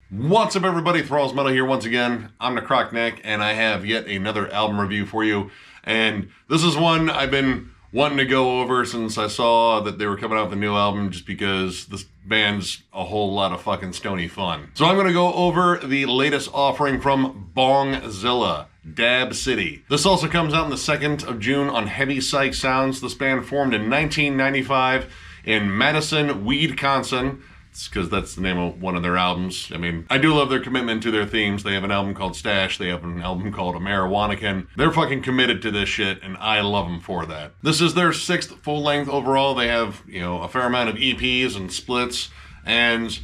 What's up, everybody? Thralls Metal here once again. I'm Necrotic Nick, and I have yet another album review for you. And this is one I've been wanting to go over since I saw that they were coming out with a new album, just because this band's a whole lot of fucking stony fun. So I'm going to go over the latest offering from Bongzilla, Dab City. This also comes out on the 2nd of June on Heavy Psych Sounds. This band formed in 1995 in Madison, Weedconsin. Because that's the name of one of their albums. I mean, I do love their commitment to their themes. They have an album called Stash. They have an album called A Marijuanakin. They're fucking committed to this shit, and I love them for that. This is their 6th full-length overall. They have, a fair amount of EPs and splits. And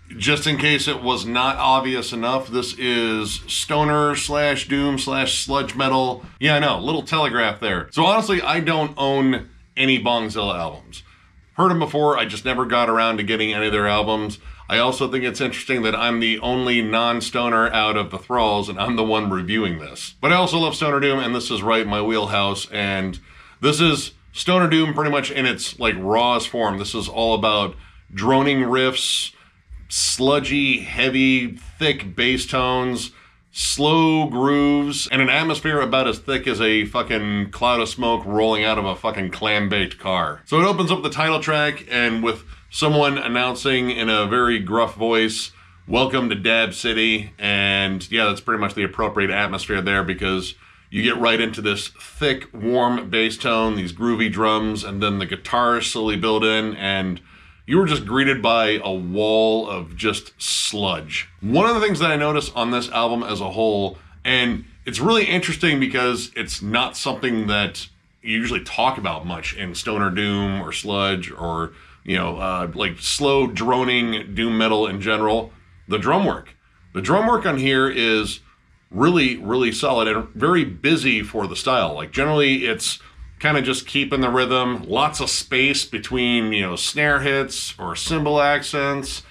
just in case it was not obvious enough, this is stoner slash doom slash sludge metal. Yeah, I know, little telegraph there. So honestly, I don't own any Bongzilla albums. Heard them before, I just never got around to getting any of their albums. I also think it's interesting that I'm the only non-stoner out of the Thralls, and I'm the one reviewing this. But I also love stoner doom, and this is right in my wheelhouse, and this is stoner doom pretty much in its rawest form. This is all about droning riffs, sludgy, heavy, thick bass tones, slow grooves, and an atmosphere about as thick as a fucking cloud of smoke rolling out of a fucking clam-baked car. So it opens up the title track, and with someone announcing in a very gruff voice, "Welcome to Dab City," and yeah, that's pretty much the appropriate atmosphere there, because you get right into this thick, warm bass tone, these groovy drums, and then the guitars slowly build in, and you were just greeted by a wall of just sludge. One of the things that I noticed on this album as a whole, and it's really interesting because it's not something that you usually talk about much in stoner doom or sludge or, slow droning doom metal in general, the drum work. The drum work on here is really, really solid and very busy for the style. Generally it's kind of just keeping the rhythm, lots of space between, snare hits or cymbal accents.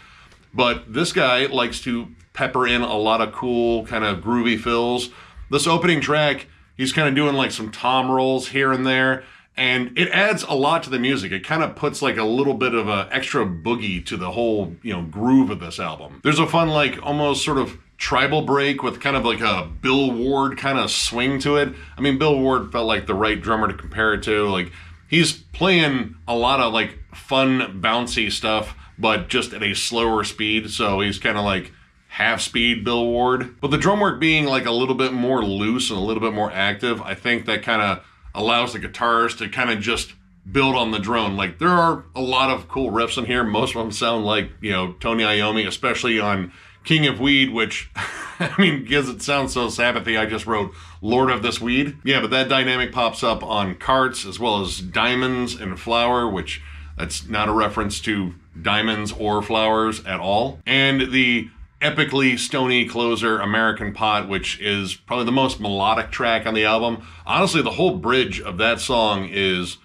But this guy likes to pepper in a lot of cool, kind of groovy fills. This opening track, he's kind of doing some tom rolls here and there, and it adds a lot to the music. It kind of puts a little bit of an extra boogie to the whole, groove of this album. There's a fun, almost sort of tribal break with kind of a Bill Ward kind of swing to it. I mean, Bill Ward felt like the right drummer to compare it to. He's playing a lot of fun, bouncy stuff, but just at a slower speed. So he's kind of half speed Bill Ward. But the drum work being a little bit more loose and a little bit more active, I think that kind of allows the guitars to kind of just build on the drone. There are a lot of cool riffs in here. Most of them sound like, Tony Iommi, especially on King of Weed, which, I mean, because it sounds so Sabbathy, I just wrote Lord of this Weed. Yeah, but that dynamic pops up on C.A.R.T.S, as well as Diamonds and Flower, which that's not a reference to diamonds or flowers at all. And the epically stony closer, American Pot, which is probably the most melodic track on the album. Honestly, the whole bridge of that song is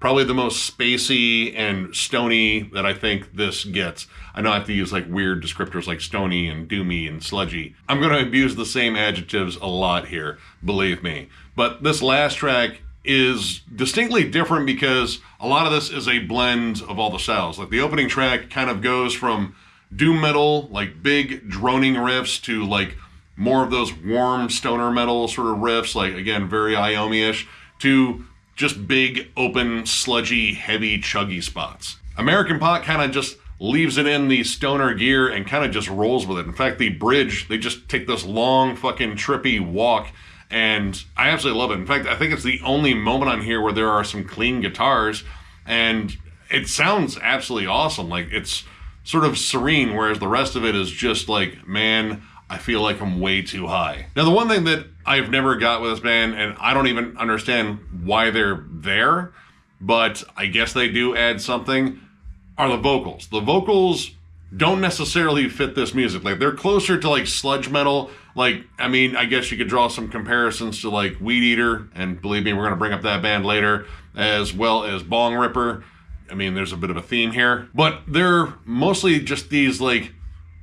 probably the most spacey and stony that I think this gets. I know I have to use weird descriptors like stony and doomy and sludgy. I'm going to abuse the same adjectives a lot here, believe me. But this last track is distinctly different because a lot of this is a blend of all the styles. The opening track kind of goes from doom metal, big droning riffs, to more of those warm stoner metal sort of riffs, again, very Iommi-ish, to just big, open, sludgy, heavy, chuggy spots. American Pot kind of just leaves it in the stoner gear and kind of just rolls with it. In fact, the bridge, they just take this long fucking trippy walk, and I absolutely love it. In fact, I think it's the only moment on here where there are some clean guitars, and it sounds absolutely awesome. It's sort of serene, whereas the rest of it is just man, I feel like I'm way too high. Now, the one thing that I've never got with this band, and I don't even understand why they're there, but I guess they do add something, are the vocals. The vocals don't necessarily fit this music. They're closer to sludge metal. I mean, I guess you could draw some comparisons to Weed Eater, and believe me, we're gonna bring up that band later, as well as Bong Ripper. I mean, there's a bit of a theme here, but they're mostly just these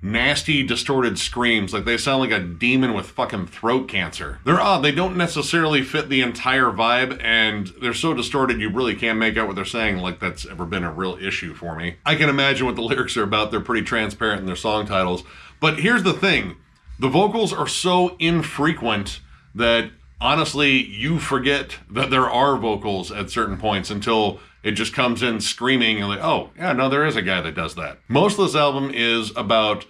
nasty, distorted screams. Like they sound like a demon with fucking throat cancer. They're odd. They don't necessarily fit the entire vibe, and they're so distorted you really can't make out what they're saying, like that's ever been a real issue for me. I can imagine what the lyrics are about. They're pretty transparent in their song titles. But here's the thing. The vocals are so infrequent that honestly, you forget that there are vocals at certain points until it just comes in screaming and like, oh, yeah, no, there is a guy that does that. Most of this album is about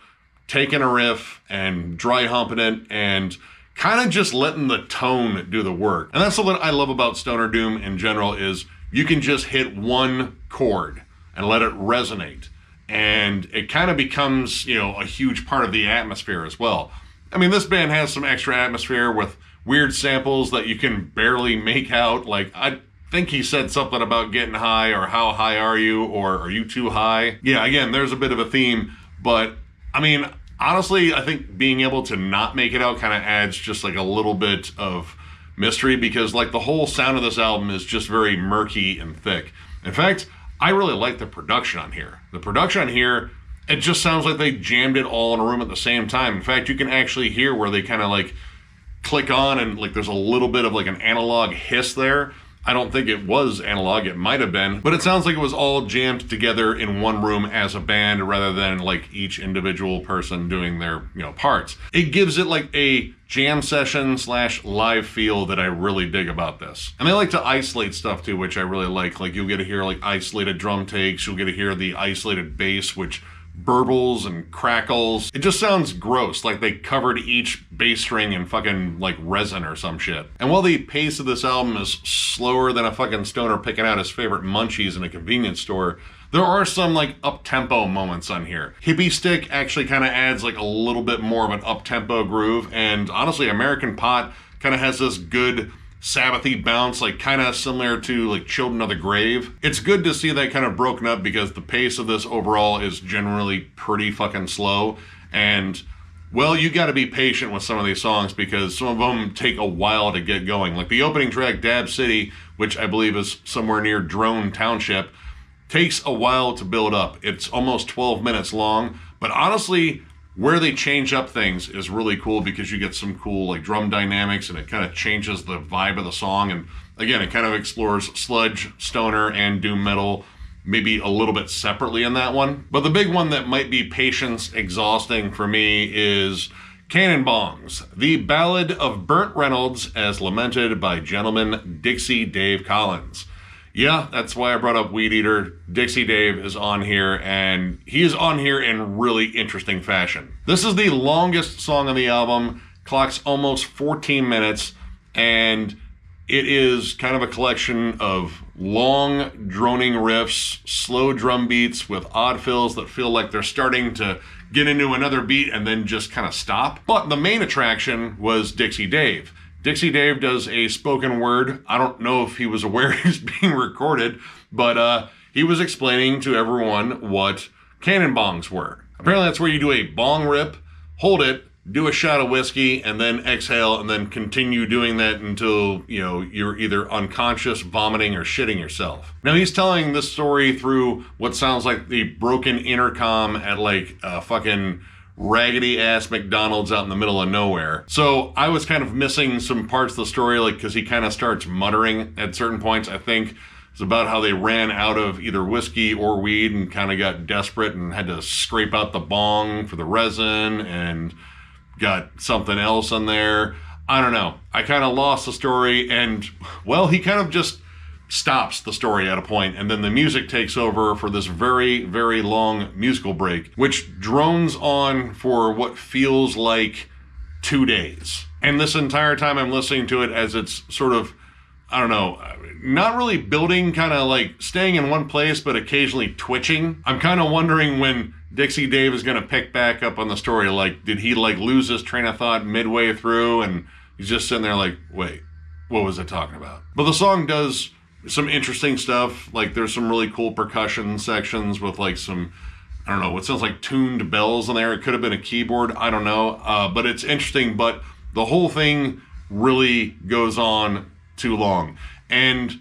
taking a riff and dry humping it and kind of just letting the tone do the work. And that's what I love about Stoner Doom in general is you can just hit one chord and let it resonate. And it kind of becomes, you know, a huge part of the atmosphere as well. I mean, this band has some extra atmosphere with weird samples that you can barely make out. Like, I think he said something about getting high or how high are you or are you too high? Yeah, again, there's a bit of a theme, but I mean, honestly, I think being able to not make it out kind of adds just like a little bit of mystery because like the whole sound of this album is just very murky and thick. In fact, I really like the production on here. The production on here, it just sounds like they jammed it all in a room at the same time. In fact, you can actually hear where they kind of like click on and like there's a little bit of like an analog hiss there. I don't think it was analog, it might have been, but it sounds like it was all jammed together in one room as a band rather than like each individual person doing their, you know, parts. It gives it like a jam session / live feel that I really dig about this. And they like to isolate stuff too, which I really like. Like you'll get to hear like isolated drum takes, you'll get to hear the isolated bass, which burbles and crackles. It just sounds gross, like they covered each bass string in fucking like resin or some shit. And while the pace of this album is slower than a fucking stoner picking out his favorite munchies in a convenience store, there are some like up-tempo moments on here. Hippie Stick actually kind of adds like a little bit more of an up-tempo groove, and honestly American Pot kind of has this good Sabbathy bounce, like kind of similar to like Children of the Grave. It's good to see that kind of broken up because the pace of this overall is generally pretty fucking slow. And well, you got to be patient with some of these songs because some of them take a while to get going. Like the opening track, Dab City, which I believe is somewhere near Drone Township, takes a while to build up. It's almost 12 minutes long, but honestly, where they change up things is really cool because you get some cool like drum dynamics and it kind of changes the vibe of the song. And again, it kind of explores sludge, stoner, and doom metal maybe a little bit separately in that one. But the big one that might be patience exhausting for me is Cannonbongs, the Ballad of Burt Reynolds as lamented by gentleman Dixie Dave Collins. Yeah, that's why I brought up Weed Eater. Dixie Dave is on here, and he is on here in really interesting fashion. This is the longest song on the album, clocks almost 14 minutes, and it is kind of a collection of long, droning riffs, slow drum beats with odd fills that feel like they're starting to get into another beat and then just kind of stop. But the main attraction was Dixie Dave. Dixie Dave does a spoken word. I don't know if he was aware he was being recorded, but he was explaining to everyone what cannonbongs were. Apparently that's where you do a bong rip, hold it, do a shot of whiskey, and then exhale, and then continue doing that until, you know, you're either unconscious, vomiting, or shitting yourself. Now he's telling this story through what sounds like the broken intercom at like a fucking raggedy ass McDonald's out in the middle of nowhere. So I was kind of missing some parts of the story, like because he kind of starts muttering at certain points. I think it's about how they ran out of either whiskey or weed and kind of got desperate and had to scrape out the bong for the resin and got something else in there. I don't know. I kind of lost the story, and well, he kind of just stops the story at a point, and then the music takes over for this very, very long musical break, which drones on for what feels like 2 days. And this entire time I'm listening to it as it's sort of, I don't know, not really building, kind of like staying in one place, but occasionally twitching. I'm kind of wondering when Dixie Dave is going to pick back up on the story. Like, did he like lose his train of thought midway through and he's just sitting there like, wait, what was it talking about? But the song does some interesting stuff. Like there's some really cool percussion sections with like some, I don't know, what sounds like tuned bells in there. It could have been a keyboard, I don't know. But it's interesting, but the whole thing really goes on too long. And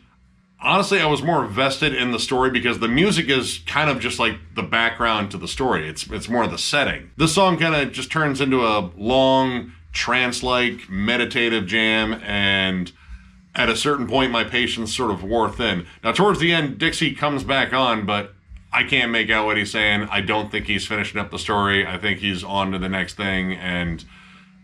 honestly, I was more vested in the story because the music is kind of just like the background to the story. It's more of the setting. This song kind of just turns into a long, trance-like, meditative jam, and at a certain point, my patience sort of wore thin. Now, towards the end, Dixie comes back on, but I can't make out what he's saying. I don't think he's finishing up the story. I think he's on to the next thing, and,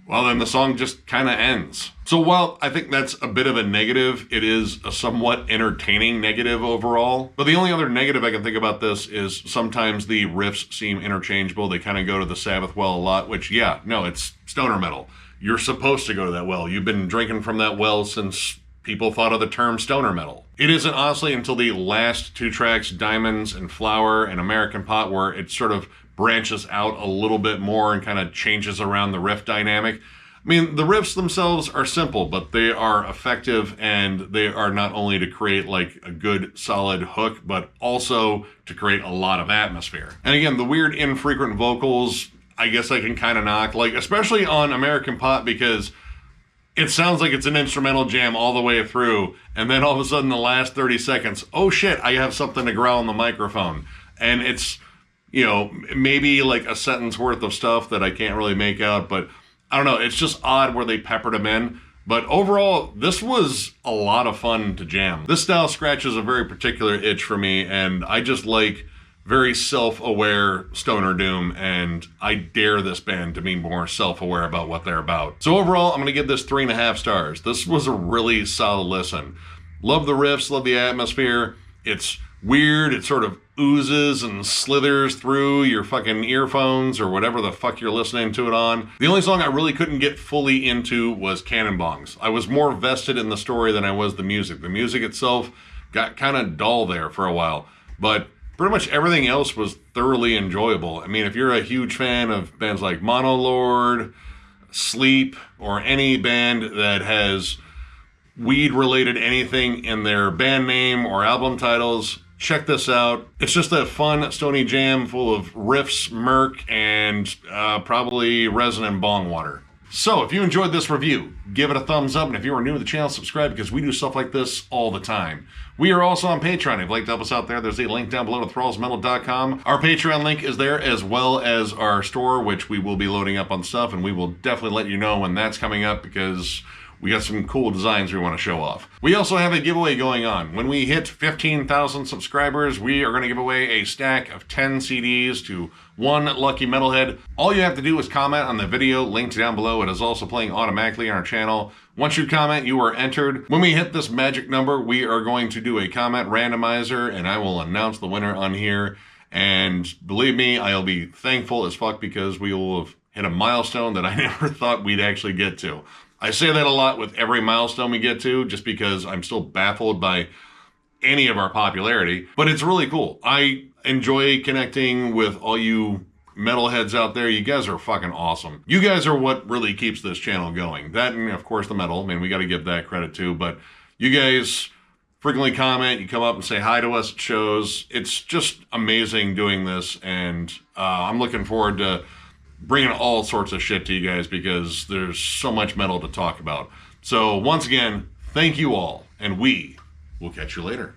well, then the song just kind of ends. So while I think that's a bit of a negative, it is a somewhat entertaining negative overall. But the only other negative I can think about this is sometimes the riffs seem interchangeable. They kind of go to the Sabbath well a lot, which, yeah, no, it's stoner metal. You're supposed to go to that well. You've been drinking from that well since people thought of the term stoner metal. It isn't honestly until the last two tracks, Diamonds and Flower and American Pot, where it sort of branches out a little bit more and kind of changes around the riff dynamic. I mean, the riffs themselves are simple, but they are effective, and they are not only to create like a good solid hook, but also to create a lot of atmosphere. And again, the weird infrequent vocals, I guess I can kind of knock, like especially on American Pot, because it sounds like it's an instrumental jam all the way through, and then all of a sudden the last 30 seconds, oh shit, I have something to growl on the microphone. And it's, you know, maybe like a sentence worth of stuff that I can't really make out, but I don't know, it's just odd where they peppered them in. But overall, this was a lot of fun to jam. This style scratches a very particular itch for me, and I just like very self-aware stoner doom, and I dare this band to be more self-aware about what they're about. So overall, I'm going to give this 3.5 stars. This was a really solid listen. Love the riffs, love the atmosphere. It's weird, it sort of oozes and slithers through your fucking earphones or whatever the fuck you're listening to it on. The only song I really couldn't get fully into was Cannonbongs. I was more vested in the story than I was the music. The music itself got kind of dull there for a while, but pretty much everything else was thoroughly enjoyable. I mean, if you're a huge fan of bands like Monolord, Sleep, or any band that has weed-related anything in their band name or album titles, check this out. It's just a fun, stony jam full of riffs, murk, and probably resin and bong water. So, if you enjoyed this review, give it a thumbs up, and if you are new to the channel, subscribe, because we do stuff like this all the time. We are also on Patreon. If you'd like to help us out there, there's a link down below to thrallsmetal.com. Our Patreon link is there, as well as our store, which we will be loading up on stuff, and we will definitely let you know when that's coming up, because we got some cool designs we want to show off. We also have a giveaway going on. When we hit 15,000 subscribers, we are going to give away a stack of 10 CDs to one lucky metalhead. All you have to do is comment on the video linked down below. It is also playing automatically on our channel. Once you comment, you are entered. When we hit this magic number, we are going to do a comment randomizer, and I will announce the winner on here. And believe me, I'll be thankful as fuck, because we will have hit a milestone that I never thought we'd actually get to. I say that a lot with every milestone we get to, just because I'm still baffled by any of our popularity, but it's really cool. I enjoy connecting with all you metalheads out there. You guys are fucking awesome. You guys are what really keeps this channel going. That, and of course the metal, I mean, we got to give that credit too, but you guys frequently comment, you come up and say hi to us at shows. It's just amazing doing this, and I'm looking forward to bringing all sorts of shit to you guys, because there's so much metal to talk about. So once again, thank you all, and we will catch you later.